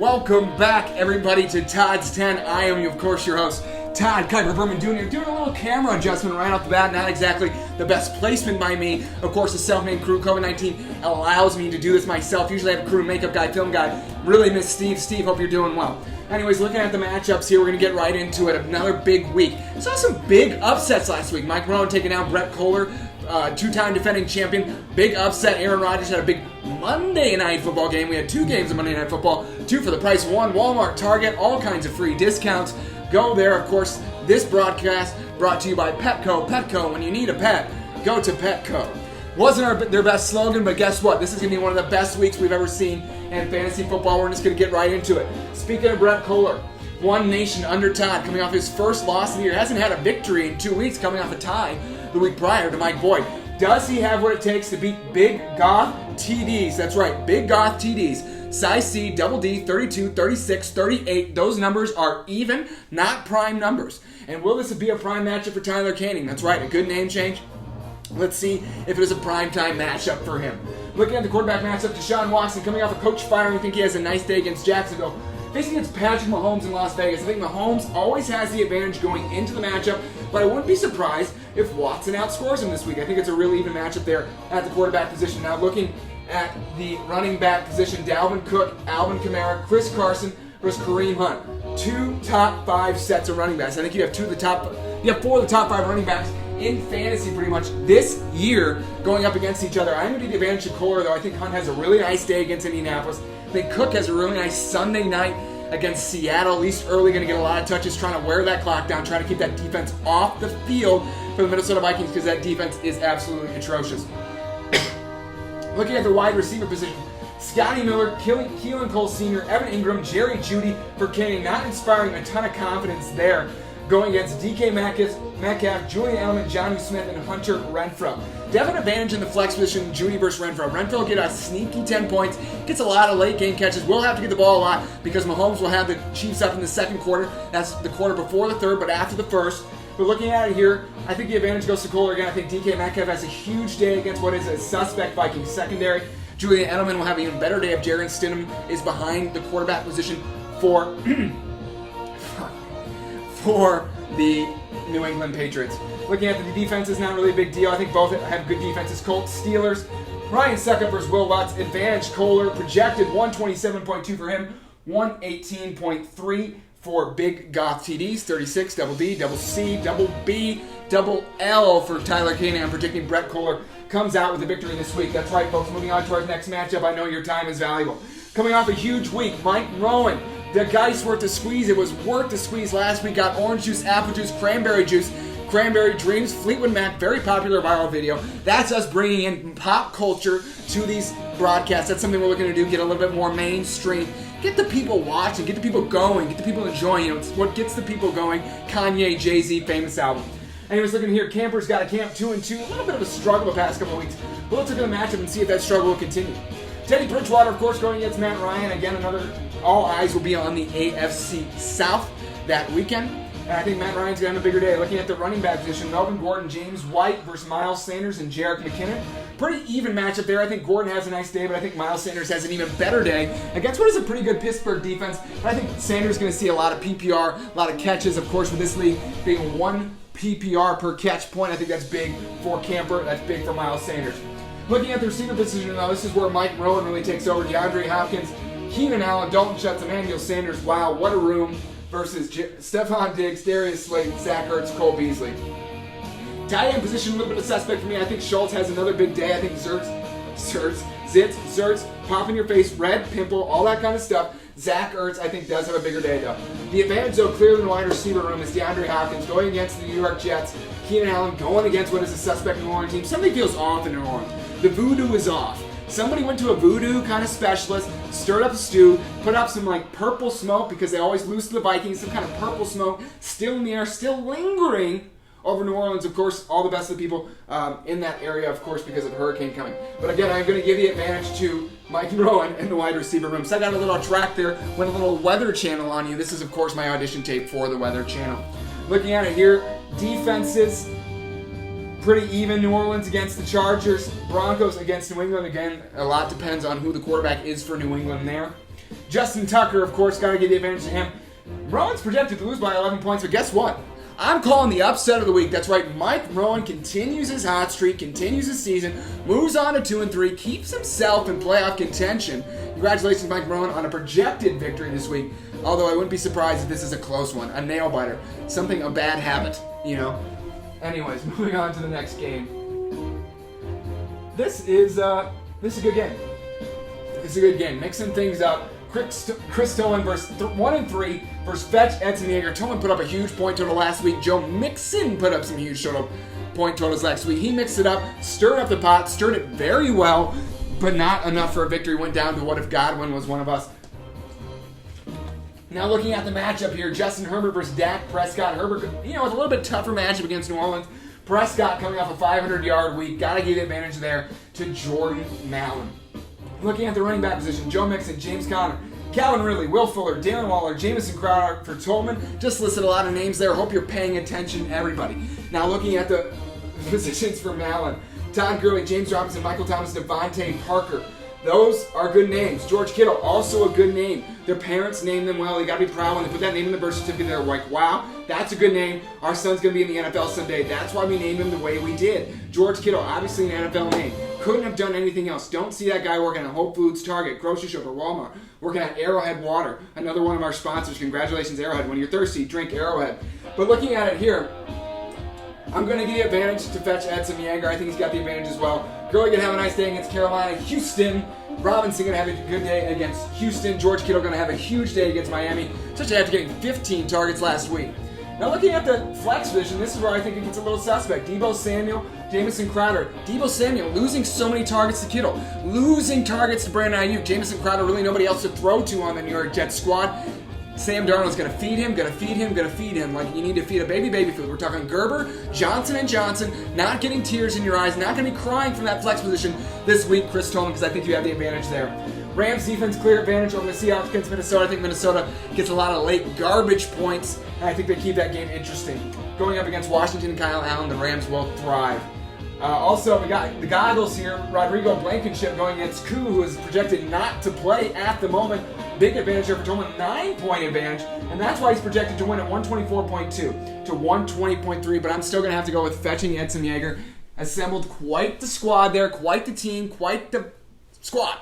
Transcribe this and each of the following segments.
Welcome back, everybody, to Todd's 10. I am, of course, your host, Todd Kiper Jr. Doing a little camera adjustment right off the bat. Not exactly the best placement by me. Of course, the self-made crew, COVID-19, allows me to do this myself. Usually I have a crew, makeup guy, film guy. Really miss Steve. Steve, hope you're doing well. Anyways, looking at the matchups here, we're going to get right into it. Another big week. Saw some big upsets last week. Mike Rowan taking out Brett Kohler, two-time defending champion. Big upset. Aaron Rodgers had a big Monday Night Football game. We had two games of Monday Night Football. Two for the price of one. Walmart, Target, all kinds of free discounts. Go there. Of course, this broadcast brought to you by Petco. Petco, when you need a pet, go to Petco. Wasn't their best slogan, but guess what? This is going to be one of the best weeks we've ever seen in fantasy football. We're just going to get right into it. Speaking of Brett Kohler, One Nation under Todd, coming off his first loss of the year. Hasn't had a victory in 2 weeks, coming off a tie the week prior to Mike Boyd. Does he have what it takes to beat Big Goth TDs? That's right, Big Goth TDs. Size C, double D, 32, 36, 38. Those numbers are even, not prime numbers. And will this be a prime matchup for Tyler Canning? That's right, a good name change. Let's see if it is a primetime matchup for him. Looking at the quarterback matchup, Deshaun Watson coming off a coach firing. I think he has a nice day against Jacksonville. Facing against Patrick Mahomes in Las Vegas. I think Mahomes always has the advantage going into the matchup, but I wouldn't be surprised if Watson outscores him this week. I think it's a really even matchup there at the quarterback position. Now looking at the running back position, Dalvin Cook, Alvin Kamara, Chris Carson versus Kareem Hunt. Two top five sets of running backs. I think you have four of the top five running backs in fantasy pretty much this year going up against each other. I'm going to be the advantage of Kohler, though. I think Hunt has a really nice day against Indianapolis. I think Cook has a really nice Sunday night against Seattle. At least early, going to get a lot of touches, trying to wear that clock down, trying to keep that defense off the field for the Minnesota Vikings because that defense is absolutely atrocious. Looking at the wide receiver position, Scotty Miller, Keelan Cole Sr., Evan Ingram, Jerry Jeudy for Canning, not inspiring a ton of confidence there. Going against DK Metcalf, Julian Edelman, Jonnu Smith, and Hunter Renfrow. Definite advantage in the flex position, Jeudy versus Renfrow. Renfrow will get a sneaky 10 points, gets a lot of late game catches, will have to get the ball a lot because Mahomes will have the Chiefs up in the second quarter. That's the quarter before the third, but after the first. But looking at it here, I think the advantage goes to Kohler again. I think DK Metcalf has a huge day against what is a suspect Vikings secondary. Julian Edelman will have an even better day if Jarrett Stidham is behind the quarterback position for the New England Patriots. Looking at the defense is not really a big deal. I think both have good defenses. Colts, Steelers, Ryan Suckup versus Will Lutz. Advantage Kohler, projected 127.2 for him, 118.3 for Big Goth TDs, 36, double D, double C, double B, double L for Tyler Canning. I'm predicting Brett Kohler comes out with a victory this week. That's right, folks. Moving on to our next matchup. I know your time is valuable. Coming off a huge week, Mike Rowan. The guy's worth the squeeze. It was worth the squeeze last week. Got orange juice, apple juice, cranberry dreams, Fleetwood Mac, very popular viral video. That's us bringing in pop culture to these broadcasts. That's something we're looking to do, get a little bit more mainstream. Get the people watching, get the people going, get the people enjoying. You know, it's what gets the people going. Kanye, Jay-Z, famous album. Anyways, looking here, Camper's got a camp 2-2. A little bit of a struggle the past couple of weeks. But let's look at the matchup and see if that struggle will continue. Teddy Bridgewater, of course, going against Matt Ryan. Again, all eyes will be on the AFC South that weekend. And I think Matt Ryan's going to have a bigger day. Looking at the running back position, Melvin Gordon, James White versus Miles Sanders and Jerick McKinnon. Pretty even matchup there. I think Gordon has a nice day, but I think Miles Sanders has an even better day against what is a pretty good Pittsburgh defense. I think Sanders is going to see a lot of PPR, a lot of catches, of course, with this league being 1 PPR per catch point. I think that's big for Camper. That's big for Miles Sanders. Looking at the receiver position now, this is where Mike Rowan really takes over. DeAndre Hopkins, Keenan Allen, Dalton Schultz, Emmanuel Sanders. Wow, what a room versus Stephon Diggs, Darius Slayton, Zach Ertz, Cole Beasley. Tight end position, a little bit of suspect for me. I think Schultz has another big day. I think Zertz, pop in your face, red, pimple, all that kind of stuff. Zach Ertz, I think, does have a bigger day, though. The advantage, though, clearly in the wide receiver room is DeAndre Hopkins going against the New York Jets. Keenan Allen going against what is a suspect New Orleans team. Something feels off in New Orleans. The voodoo is off. Somebody went to a voodoo kind of specialist, stirred up a stew, put up some like purple smoke because they always lose to the Vikings, some kind of purple smoke still in the air, still lingering over New Orleans. Of course, all the best of the people in that area, of course, because of the hurricane coming. But again, I'm going to give the advantage to Mike Rowan in the wide receiver room. So I got a little track there, went a little Weather Channel on you. This is, of course, my audition tape for the Weather Channel. Looking at it here, defenses, pretty even. New Orleans against the Chargers, Broncos against New England. Again, a lot depends on who the quarterback is for New England there. Justin Tucker, of course, got to give the advantage to him. Rowan's projected to lose by 11 points, but guess what? I'm calling the upset of the week. That's right, Mike Rowan continues his hot streak, continues his season, moves on to 2-3, keeps himself in playoff contention. Congratulations, Mike Rowan, on a projected victory this week. Although I wouldn't be surprised if this is a close one, a nail biter, something, a bad habit, you know. Anyways, moving on to the next game. This is a good game. It's a good game, mixing things up. Chris Tolman versus 1-3 versus Fetch Edson Yeager. Tolman put up a huge point total last week. Joe Mixon put up some huge point totals last week. He mixed it up, stirred up the pot, stirred it very well, but not enough for a victory. Went down to what if Godwin was one of us. Now looking at the matchup here, Justin Herbert versus Dak Prescott. Herbert, it's a little bit tougher matchup against New Orleans. Prescott coming off a 500-yard week. Got to give the advantage there to Jordan Mallon. Looking at the running back position, Joe Mixon, James Conner, Calvin Ridley, Will Fuller, Dalen Waller, Jamison Crowder for Tolman. Just listed a lot of names there. Hope you're paying attention, everybody. Now looking at the positions for Mallon, Todd Gurley, James Robinson, Michael Thomas, Devontae Parker. Those are good names. George Kittle, also a good name. Their parents named them well. You got to be proud when they put that name in the birth certificate. They're like, wow, that's a good name. Our son's going to be in the NFL someday. That's why we named him the way we did. George Kittle, obviously an NFL name. Couldn't have done anything else. Don't see that guy working at Whole Foods, Target, grocery shop, or Walmart. Working at Arrowhead Water, another one of our sponsors. Congratulations, Arrowhead. When you're thirsty, drink Arrowhead. But looking at it here, I'm going to give the advantage to Fetch Edson Yeager. I think he's got the advantage as well. Gurley going to have a nice day against Carolina. Houston, Robinson going to have a good day against Houston. George Kittle going to have a huge day against Miami, especially after getting 15 targets last week. Now looking at the flex position, this is where I think it gets a little suspect. Deebo Samuel, Jamison Crowder. Deebo Samuel losing so many targets to Kittle, losing targets to Brandon Ayuk. Jamison Crowder, really nobody else to throw to on the New York Jets squad. Sam Darnold's going to feed him like you need to feed a baby food. We're talking Gerber, Johnson & Johnson, not getting tears in your eyes, not going to be crying from that flex position this week, Chris Tolman, because I think you have the advantage there. Rams defense, clear advantage over the Seahawks against Minnesota. I think Minnesota gets a lot of late garbage points, and I think they keep that game interesting. Going up against Washington and Kyle Allen, the Rams will thrive. Also, we got the goggles here. Rodrigo Blankenship going against Koo, who is projected not to play at the moment. Big advantage here for Tolman, 9-point advantage, and that's why he's projected to win at 124.2 to 120.3, but I'm still going to have to go with fetching Edson Yeager. Assembled quite the squad there, quite the team, quite the squad.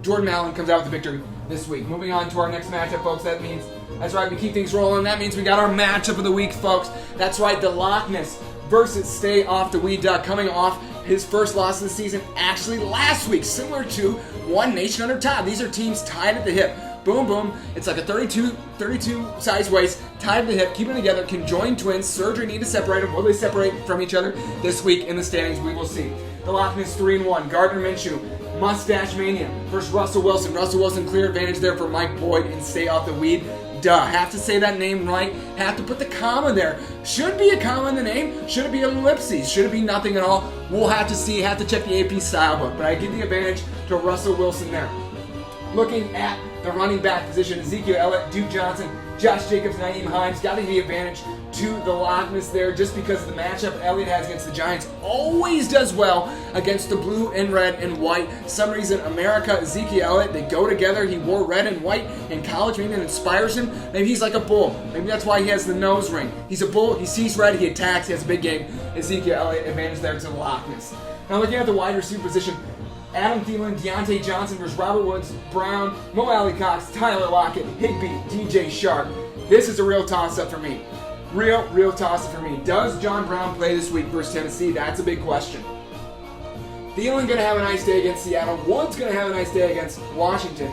Jordan Allen comes out with the victory this week. Moving on to our next matchup, folks. That's right, we keep things rolling. That means we got our matchup of the week, folks. That's right, the Loch Ness versus Stay Off the Weed Duck, coming off his first loss of the season actually last week, similar to One Nation Under Todd. These are teams tied at the hip. Boom, boom. It's like a 32 size waist, tied at the hip, keeping together, conjoined twins. Surgery need to separate them. Will they separate from each other this week in the standings? We will see. The Loch Ness 3-1. Gardner Minshew, Mustache Mania versus Russell Wilson. Russell Wilson, clear advantage there for Mike Boyd and Stay Off the Weed. Duh. Have to say that name right. Have to put the comma there. Should be a comma in the name. Should it be ellipses? Should it be nothing at all? We'll have to see. Have to check the AP style book. But I give the advantage to Russell Wilson there. Looking at the running back position, Ezekiel Elliott, Duke Johnson, Josh Jacobs, Nyheim Hines, got to give the advantage to the Loch Ness there just because of the matchup Elliott has against the Giants. Always does well against the blue and red and white. Some reason America, Ezekiel Elliott, they go together. He wore red and white in college. Maybe it inspires him. Maybe he's like a bull. Maybe that's why he has the nose ring. He's a bull. He sees red. He attacks. He has a big game. Ezekiel Elliott advantage there to the Loch Ness. Now looking at the wide receiver position, Adam Thielen, Deontay Johnson versus Robert Woods, Brown, Mo Alley Cox, Tyler Lockett, Higbee, DJ Shark. This is a real toss-up for me. Real toss-up for me. Does John Brown play this week versus Tennessee? That's a big question. Thielen going to have a nice day against Seattle. Woods going to have a nice day against Washington.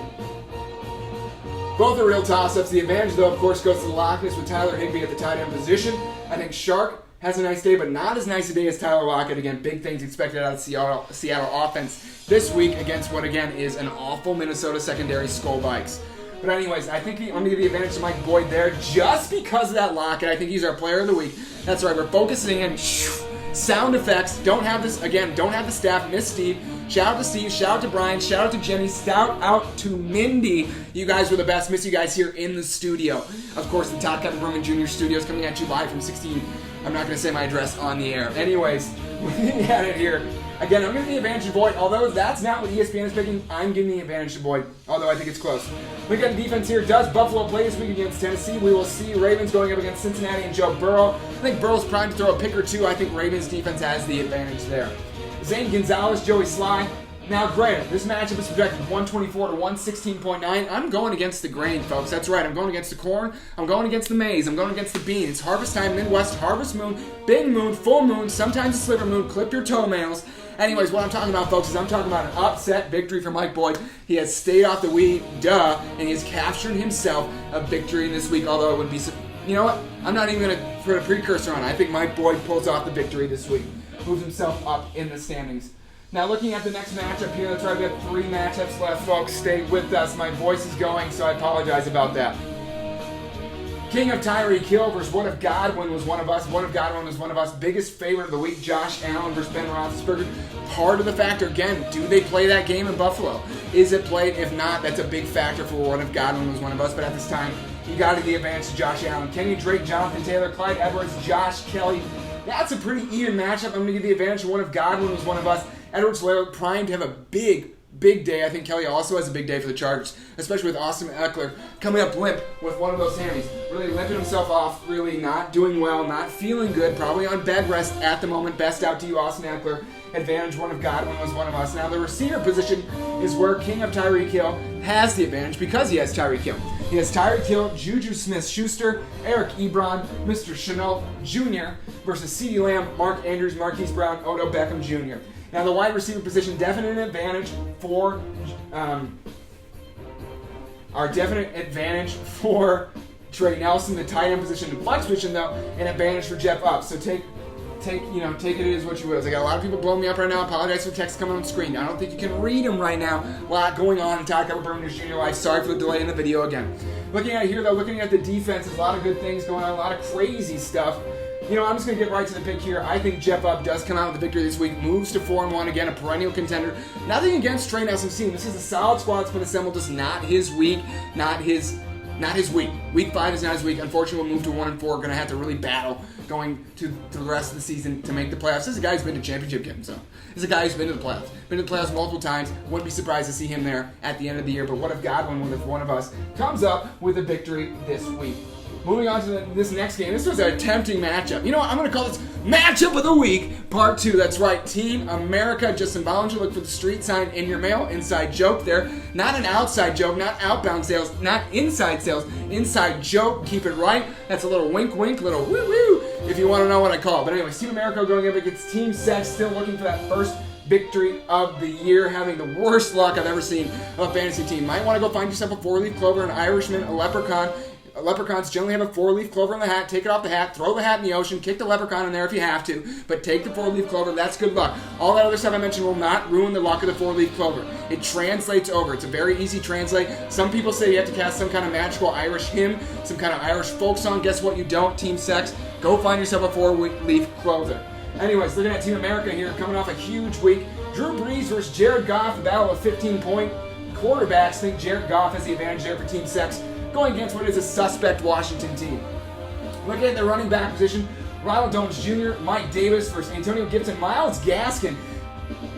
Both are real toss-ups. The advantage, though, of course, goes to the Loch Ness with Tyler Higbee at the tight end position. I think Shark has a nice day, but not as nice a day as Tyler Lockett. Again, big things expected out of Seattle offense this week against what, again, is an awful Minnesota secondary, Skull Bikes. But anyways, I think I'm going to give the advantage to Mike Boyd there just because of that Lockett. I think he's our player of the week. That's right, we're focusing in sound effects. Don't have the staff. Miss Steve. Shout out to Steve. Shout out to Brian. Shout out to Jenny. Shout out to Mindy. You guys were the best. Miss you guys here in the studio. Of course, the Todd Kiper Jr. studios coming at you live from 16. I'm not going to say my address on the air. Anyways, looking at it here, Again, I'm giving the advantage to Boyd, although that's not what ESPN is picking. I'm giving the advantage to Boyd, although I think it's close. We got the defense here. Does Buffalo play this week against Tennessee? We will see. Ravens going up against Cincinnati and Joe Burrow. I think Burrow's primed to throw a pick or two. I think Ravens defense has the advantage there. Zane Gonzalez, Joey Sly. Now, granted, this matchup is projected 124 to 116.9. I'm going against the grain, folks. That's right. I'm going against the corn. I'm going against the maize. I'm going against the bean. It's harvest time, Midwest, harvest moon, big moon, full moon, sometimes a sliver moon. Clip your toenails. Anyways, what I'm talking about, folks, is I'm talking about an upset victory for Mike Boyd. He has stayed off the weed, and he has captured himself a victory this week, although it would be... You know what? I'm not even going to put a precursor on it. I think Mike Boyd pulls off the victory this week. Moves himself up in the standings. Now, looking at the next matchup here, that's right, we have 3 matchups left, folks. Stay with us. My voice is going, so I apologize about that. King of Tyreek Hill versus What If Godwin was one of us. What If Godwin was one of us. Biggest favorite of the week, Josh Allen versus Ben Roethlisberger. Part of the factor, again, do they play that game in Buffalo? Is it played? If not, that's a big factor for What If Godwin was one of us. But at this time, you got to give the advantage to Josh Allen. Kenny Drake, Jonathan Taylor, Clyde Edwards, Josh Kelly. That's a pretty even matchup. I'm going to give the advantage to What If Godwin was one of us. Edwards-Helaire primed to have a big day. I think Kelly also has a big day for the Chargers, especially with Austin Eckler coming up limp with one of those hammies. Really limping himself off, really not doing well, not feeling good, probably on bed rest at the moment. Best out to you, Austin Eckler. Advantage, What If Godwin was one of us. Now, the receiver position is where King of Tyreek Hill has the advantage because he has Tyreek Hill. He has Tyreek Hill, Juju Smith-Schuster, Eric Ebron, Mr. Chenault Jr. versus CeeDee Lamb, Mark Andrews, Marquise Brown, Odell Beckham Jr. Now, the wide receiver position, definite advantage for Trey Nelson. The tight end position, the flex position, though, an advantage for Jeff Up. So take it as what you will. I got a lot of people blowing me up right now. Apologize for text coming on the screen. I don't think you can read them right now. A lot going on in Todd Kiper Jr. life. Sorry for the delay in the video again. Looking at here, though, looking at the defense, there's a lot of good things going on, a lot of crazy stuff. You know, I'm just going to get right to the pick here. I think Jeff Up does come out with the victory this week, moves to 4-1 again, a perennial contender. Nothing against Trey Nelson's team. This is a solid squad that's been assembled. Just not his week, not his week. Week 5 is not his week. Unfortunately, we'll move to 1-4. Going to have to really battle going to the rest of the season to make the playoffs. This is a guy who's been to championship games, so this is a guy who's been to the playoffs. Been to the playoffs multiple times. Wouldn't be surprised to see him there at the end of the year. But what if Godwin, if one of us, comes up with a victory this week? Moving on to this next game. This was a tempting matchup. You know what? I'm going to call this Matchup of the Week, Part 2. That's right. Team America. Justin Bollinger, look for the street sign in your mail. Inside joke there. Not an outside joke, not outbound sales, not inside sales. Inside joke. Keep it right. That's a little wink, wink, little woo-woo, if you want to know what I call it. But anyway, Team America going up against Team Sex, still looking for that first victory of the year, having the worst luck I've ever seen of a fantasy team. Might want to go find yourself a 4-leaf clover, an Irishman, a leprechaun. Leprechauns generally have a 4-leaf clover in the hat. Take it off the hat, throw the hat in the ocean, kick the leprechaun in there if you have to, but take the 4-leaf clover. That's good luck. All that other stuff I mentioned will not ruin the luck of the 4-leaf clover. It translates over. It's a very easy translate. Some people say you have to cast some kind of magical Irish hymn, some kind of Irish folk song. Guess what? You don't, Team Sex. Go find yourself a 4-leaf clover. Anyways, looking at Team America here, coming off a huge week. Drew Brees versus Jared Goff, the battle of 15-point quarterbacks. I think Jared Goff has the advantage there for Team Sex, going against what is a suspect Washington team. Looking at the running back position, Ronald Jones Jr., Mike Davis versus Antonio Gibson, Myles Gaskin.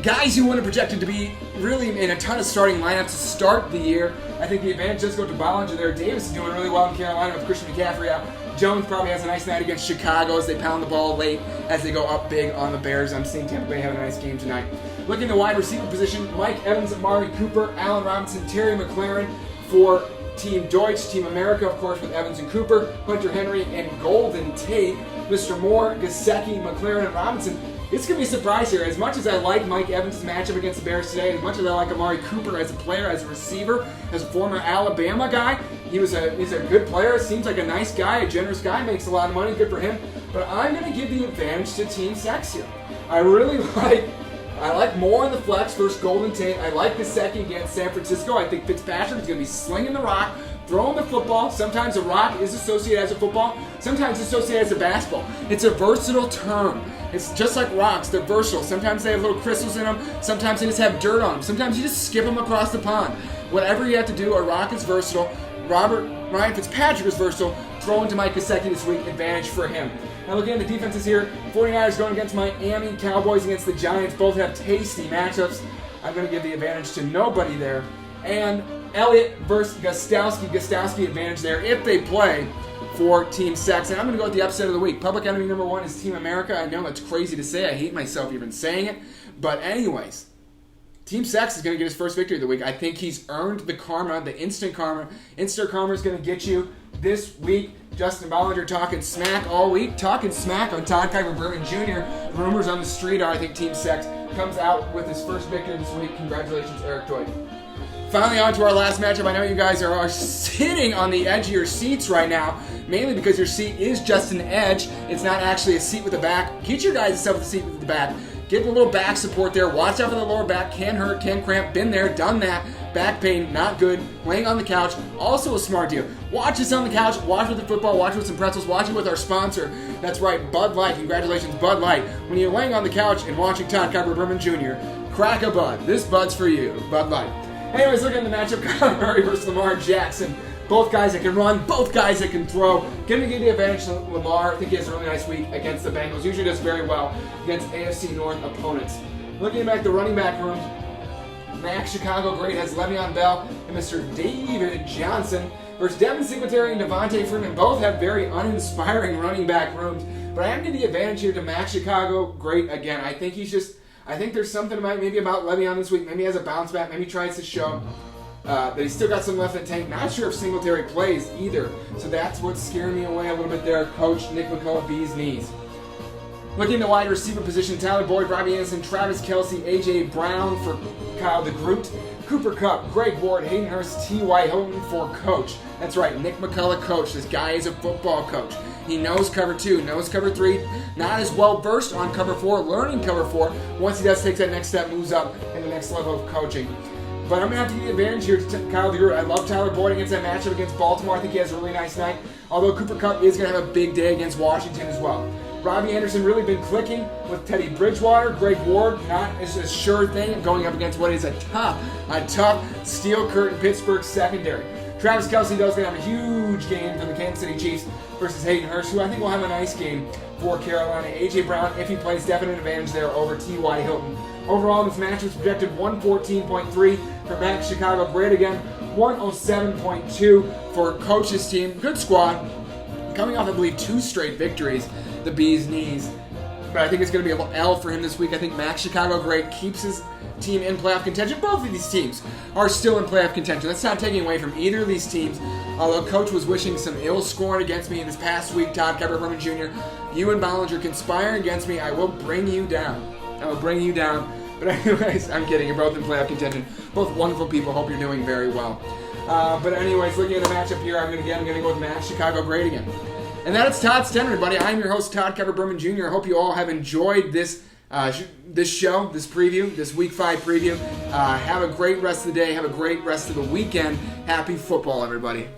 Guys who wouldn't have projected to be really in a ton of starting lineups to start the year. I think the advantage does go to Bollinger there. Davis is doing really well in Carolina with Christian McCaffrey out. Jones probably has a nice night against Chicago as they pound the ball late as they go up big on the Bears. I'm seeing Tampa Bay having a nice game tonight. Looking at the wide receiver position, Mike Evans, Amari Cooper, Allen Robinson, Terry McLaurin for Team Deutsch, Team America, of course, with Evans and Cooper, Hunter Henry, and Golden Tate, Mr. Moore, Gesicki, McLaurin, and Robinson. It's going to be a surprise here. As much as I like Mike Evans' matchup against the Bears today, as much as I like Amari Cooper as a player, as a receiver, as a former Alabama guy, he's a good player, seems like a nice guy, a generous guy, makes a lot of money, good for him. But I'm going to give the advantage to Team Sex here. I like Moore in the flex versus Golden Tate. I like Gesicki against San Francisco. I think Fitzpatrick is going to be slinging the rock, throwing the football. Sometimes a rock is associated as a football. Sometimes associated as a basketball. It's a versatile term. It's just like rocks. They're versatile. Sometimes they have little crystals in them. Sometimes they just have dirt on them. Sometimes you just skip them across the pond. Whatever you have to do, a rock is versatile. Ryan Fitzpatrick is versatile. Throw into Mike Gesicki this week. Advantage for him. Now looking at the defenses here, 49ers going against Miami, Cowboys against the Giants. Both have tasty matchups. I'm going to give the advantage to nobody there. And Elliott versus Gostowski. Gostowski advantage there if they play for Team Sex. And I'm going to go with the upset of the week. Public enemy number 1 is Team America. I know it's crazy to say. I hate myself even saying it. But anyways, Team Sex is going to get his first victory of the week. I think he's earned the karma, the instant karma. Instant karma is going to get you this week. Justin Bollinger talking smack all week. Talking smack on Todd Kiper Jr. Rumors on the street are I think Team Sex comes out with his first victory this week. Congratulations, Eric Toy. Finally, on to our last matchup. I know you guys are sitting on the edge of your seats right now, mainly because your seat is just an edge. It's not actually a seat with a back. Get your guys yourself with a seat with the back. Get a little back support there. Watch out for the lower back. Can hurt, can cramp. Been there, done that. Back pain, not good. Laying on the couch, also a smart deal. Watch this on the couch. Watch with the football. Watch with some pretzels. Watch it with our sponsor. That's right, Bud Light. Congratulations, Bud Light. When you're laying on the couch and watching Todd Kiper Jr., crack a Bud. This Bud's for you, Bud Light. Anyways, looking at the matchup, Kyler Murray versus Lamar Jackson. Both guys that can run, both guys that can throw. Going to give the advantage to Lamar. I think he has a really nice week against the Bengals. Usually does very well against AFC North opponents. Looking back the running back room, Max Chicago great has Le'Veon Bell and Mr. David Johnson versus Devin Singletary and Devontae Freeman. Both have very uninspiring running back rooms. But I am giving the advantage here to Max Chicago great again. I think there's something about Le'Veon this week. Maybe he has a bounce back. Maybe he tries to show that he's still got some left in the tank. Not sure if Singletary plays either. So that's what's scaring me away a little bit there. Coach Nick McCullough, B's knees. Looking at the wide receiver position, Tyler Boyd, Robbie Anderson, Travis Kelce, A.J. Brown for Kyle DeGroot, Cooper Kupp, Greg Ward, Hayden Hurst, T.Y. Hilton for coach. That's right, Nick McCullough, coach. This guy is a football coach. He knows cover 2, knows cover 3, not as well versed on cover 4, learning cover 4. Once he does take that next step, moves up in the next level of coaching. But I'm going to have to give the advantage here to Kyle DeGroot. I love Tyler Boyd against that matchup against Baltimore. I think he has a really nice night. Although Cooper Kupp is going to have a big day against Washington as well. Robbie Anderson really been clicking with Teddy Bridgewater. Greg Ward, not as a sure thing, going up against what is a tough steel curtain Pittsburgh secondary. Travis Kelce, though, is going to have a huge game for the Kansas City Chiefs versus Hayden Hurst, who I think will have a nice game for Carolina. A.J. Brown, if he plays, definite advantage there over T.Y. Hilton. Overall, this match was projected 114.3 for Max Chicago. Great again, 107.2 for Coach's team. Good squad. Coming off, I believe, 2 straight victories, the Bees knees. But I think it's going to be a little L for him this week. I think Max Chicago great keeps his team in playoff contention. Both of these teams are still in playoff contention. That's not taking away from either of these teams. Although Coach was wishing some ill scoring against me this past week, Todd Kiper Jr., you and Bollinger conspiring against me. I will bring you down. I will bring you down. But anyways, I'm kidding. You're both in playoff contention. Both wonderful people. Hope you're doing very well. But anyways, looking at the matchup here, I'm going to go with Max Chicago great again. And that's Todd's 10, everybody. I'm your host, Todd Kiper Jr. I hope you all have enjoyed this show, this preview, this Week 5 preview. Have a great rest of the day. Have a great rest of the weekend. Happy football, everybody.